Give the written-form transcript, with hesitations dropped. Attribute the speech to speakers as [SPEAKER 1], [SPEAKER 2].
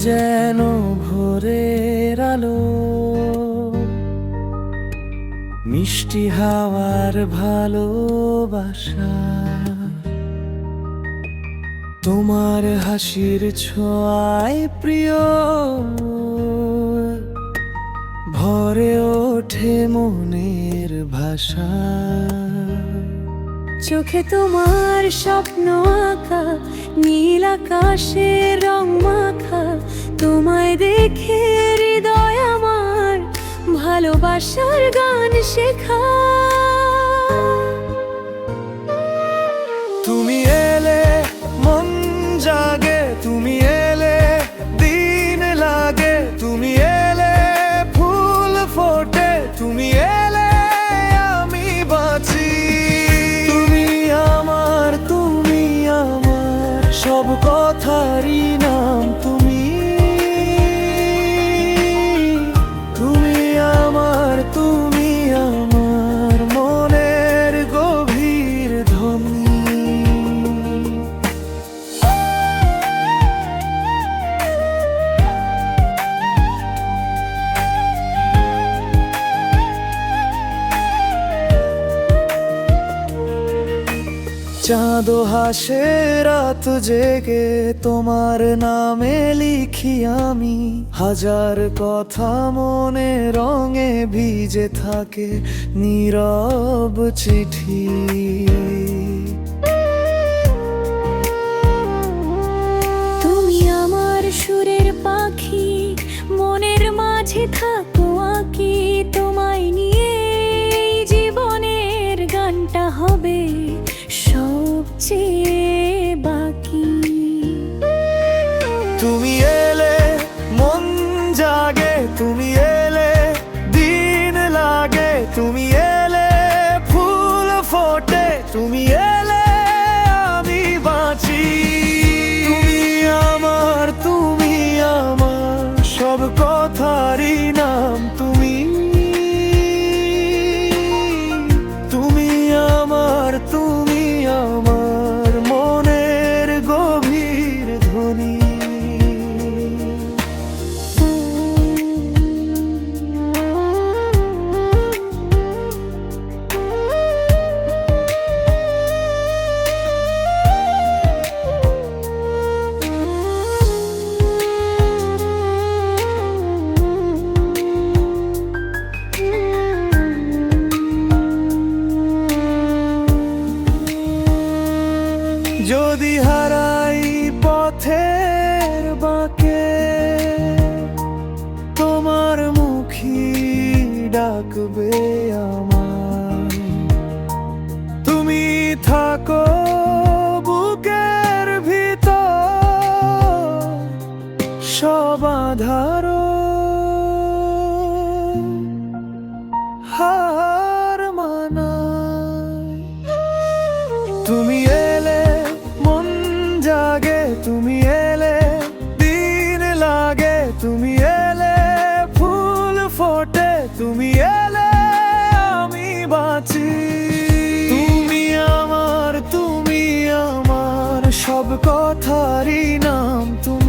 [SPEAKER 1] যেন ভোরের আলো, মিষ্টি হাওয়ার ভালোবাসা। তোমার হাসির ছোঁয়ায় প্রিয় ভরে ওঠে মনের ভাষা।
[SPEAKER 2] চোখে তোমার স্বপ্ন আঁকা, নীল আকাশের রং মাখা। তোমায় দেখে হৃদয় আমার ভালোবাসার গান শেখা।
[SPEAKER 1] তুমি এলে মন জাগে, তুমি এলে দিন লাগে, তুমি এলে ফুল ফোটে, তুমি এলে আমি বাঁচি। তুমি আমার সব কথারই নাম তুমি। তুমি আমার মনের গভীর ধ্বনি। চাঁদ হাসে রাত জেগে, তোমার নামে লিখি আমি হাজার কথা। মনে রঙে ভিজে থাকে নীরব চিঠি।
[SPEAKER 2] তুমি আমার সুরের পাখি, মনের মাঝে থাকো আঁকি। তোমায় নিয়ে এই জীবনের গানটা হবে সবচেয়ে বাকি।
[SPEAKER 1] তুমি এলে মন জাগে, তুমি এলে দিন লাগে, তুমি এলে ফুল ফোটে, তুমি এলে আমি বাঁচি। তুমি আমার সব কথারই নাম তুমি। তুমি আমার মনের গভীর ধ্বনি। যদি হারাই পথের বাঁকে, তোমার মুখী ডাকবে আমার। তুমি থাকো বুকের ভিতর, সব আঁধার হার মানায়। তুমি এলে মন জাগে, তুমি এলে দিন লাগে, তুমি এলে ফুল ফোটে, তুমি এলে আমি বাঁচি। তুমি আমার সব কথারই নাম তুমি।